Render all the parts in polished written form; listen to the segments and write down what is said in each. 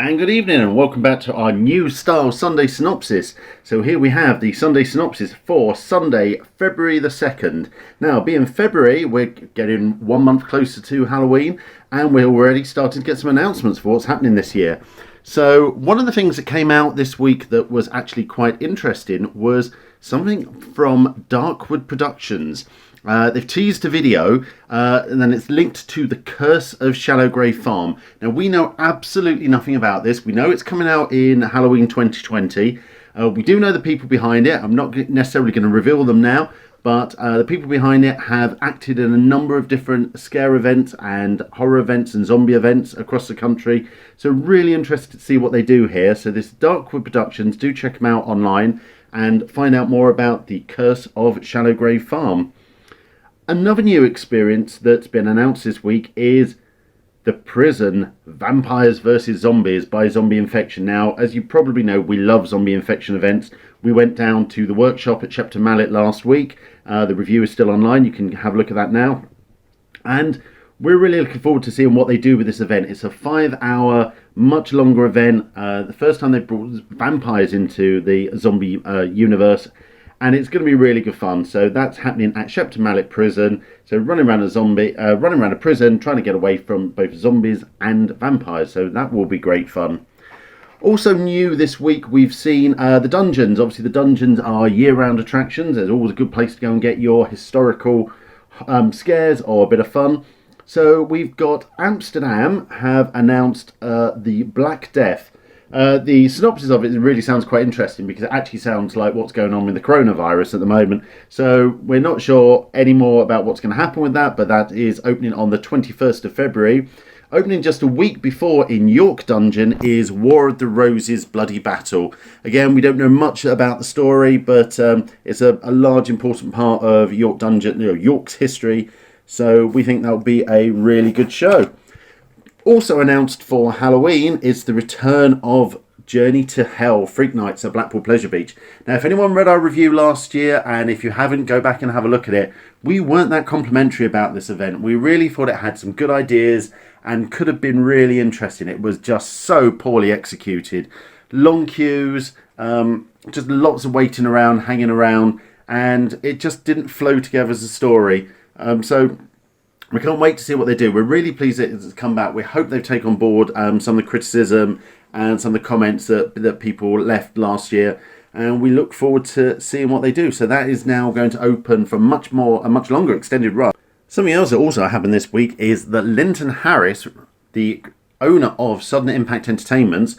And good evening and welcome back to our new style Sunday Synopsis. So here we have the Sunday Synopsis for Sunday, February the 2nd. Now, being February, we're getting 1 month closer to Halloween and we're already starting to get some announcements for what's happening this year. So one of the things that came out this week that was actually quite interesting was something from Darkwood Productions. They've teased a video and then it's linked to The Curse of Shallow Grave Farm. Now, we know absolutely nothing about this. We know it's coming out in Halloween 2020. We do know the people behind it. I'm not necessarily going to reveal them now, but the people behind it have acted in a number of different scare events and horror events and zombie events across the country. So really interested to see what they do here. So this Darkwood Productions, do check them out online and find out more about The Curse of Shallow Grave Farm. Another new experience that's been announced this week is The Prison Vampires vs. Zombies by Zombie Infection. Now, as you probably know, we love Zombie Infection events. We went down to the workshop at Shepton Mallet last week. The review is still online. You can have a look at that now. And we're really looking forward to seeing what they do with this event. It's a 5-hour, much longer event. The first time they brought vampires into the zombie universe. And it's going to be really good fun. So that's happening at Shepton Mallet Prison. So running around a prison, trying to get away from both zombies and vampires. So that will be great fun. Also new this week, we've seen the dungeons. Obviously, the dungeons are year-round attractions. There's always a good place to go and get your historical scares or a bit of fun. So we've got Amsterdam have announced the Black Death. The synopsis of it really sounds quite interesting because it actually sounds like what's going on with the coronavirus at the moment. So we're not sure any more about what's going to happen with that, but that is opening on the 21st of February. Opening just a week before in York Dungeon is War of the Roses Bloody Battle. Again, we don't know much about the story, but it's a large important part of York Dungeon, York's history. So we think that will be a really good show. Also announced for Halloween is the return of Journey to Hell Freak Nights at Blackpool Pleasure Beach. Now, if anyone read our review last year, and if you haven't, go back and have a look at it, we weren't that complimentary about this event. We really thought it had some good ideas and could have been really interesting. It was just so poorly executed. Long queues, just lots of waiting around, hanging around, and it just didn't flow together as a story. So we can't wait to see what they do. We're really pleased that it's come back. We hope they've taken on board some of the criticism and some of the comments that people left last year. And we look forward to seeing what they do. So that is now going to open for a much longer extended run. Something else that also happened this week is that Linton Harris, the owner of Sudden Impact Entertainments,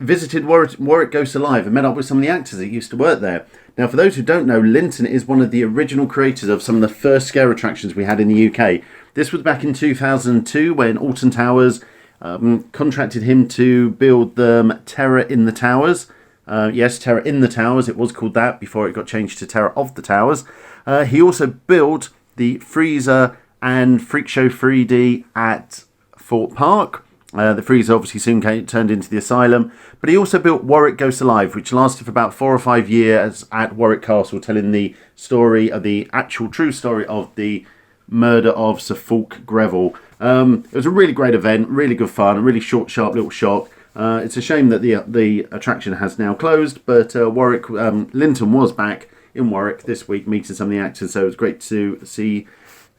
visited Warwick Goes Alive and met up with some of the actors that used to work there. Now, for those who don't know, Linton is one of the original creators of some of the first scare attractions we had in the UK. This was back in 2002 when Alton Towers contracted him to build them Terror in the Towers. Yes, Terror in the Towers. It was called that before it got changed to Terror of the Towers. He also built the Freezer and Freak Show 3D at Fort Park. The Freezer obviously soon turned into the Asylum. But he also built Warwick Goes Alive, which lasted for about 4 or 5 years at Warwick Castle, telling the story of the actual true story of the murder of Sir Fulk Greville. It was a really great event, really good fun, a really short, sharp little shock. It's a shame that the attraction has now closed, but Linton was back in Warwick this week meeting some of the actors, so it was great to see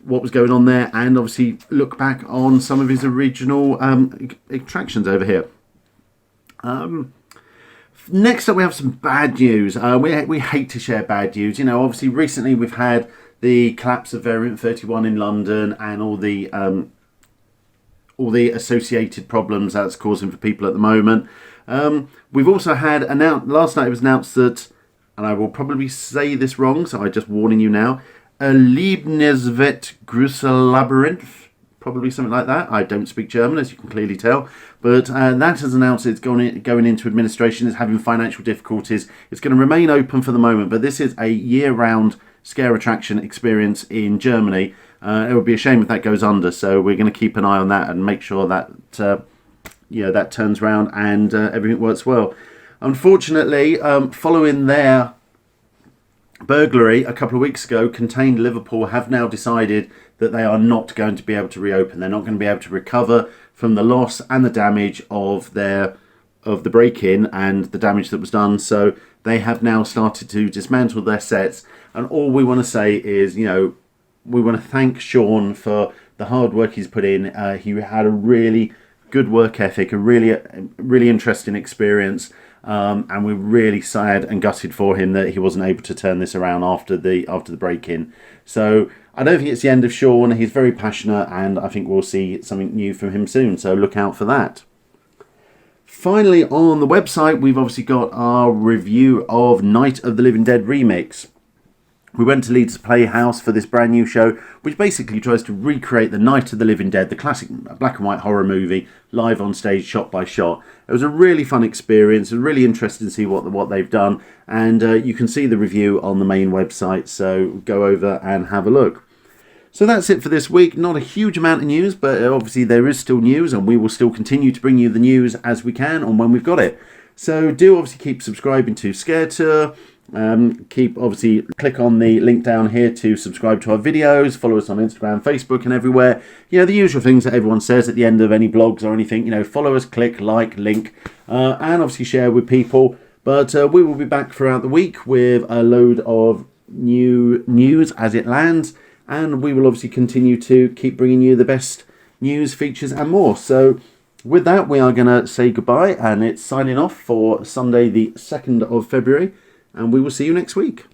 what was going on there and obviously look back on some of his original attractions over here. Next up, we have some bad news. We hate to share bad news. Obviously recently we've had the collapse of Variant 31 in London and all the associated problems that's causing for people at the moment. We've also had last night it was announced that, and I will probably say this wrong, so I'm just warning you now, a Liebnesvet Grusel Labyrinth, probably something like that. I don't speak German, as you can clearly tell, but that has announced it's going into administration. It's having financial difficulties. It's going to remain open for the moment, but this is a year-round scare attraction experience in Germany. It would be a shame if that goes under, so we're going to keep an eye on that and make sure that that turns around and everything works well. Unfortunately, following their burglary a couple of weeks ago, Contained Liverpool have now decided that they are not going to be able to reopen. They're not going to be able to recover from the loss and the damage of the break-in and the damage that was done. So they have now started to dismantle their sets. And all we want to say is, we want to thank Sean for the hard work he's put in. He had a really good work ethic, a really interesting experience. And we're really sad and gutted for him that he wasn't able to turn this around after the break-in. So I don't think it's the end of Sean. He's very passionate, and I think we'll see something new from him soon. So look out for that. Finally, on the website, we've obviously got our review of Night of the Living Dead remix. We went to Leeds Playhouse for this brand new show, which basically tries to recreate the Night of the Living Dead, the classic black and white horror movie, live on stage, shot by shot. It was a really fun experience. It was really interesting to see what they've done, and you can see the review on the main website, so go over and have a look. So that's it for this week. Not a huge amount of news, but obviously there is still news, and we will still continue to bring you the news as we can and when we've got it. So do obviously keep subscribing to Scaretour. Click on the link down here to subscribe to our videos, follow us on Instagram, Facebook and everywhere. The usual things that everyone says at the end of any blogs or anything. Follow us, click, like, link, and obviously share with people. But we will be back throughout the week with a load of new news as it lands, and we will obviously continue to keep bringing you the best news, features and more. So with that, we are going to say goodbye, and it's signing off for Sunday the 2nd of February. And we will see you next week.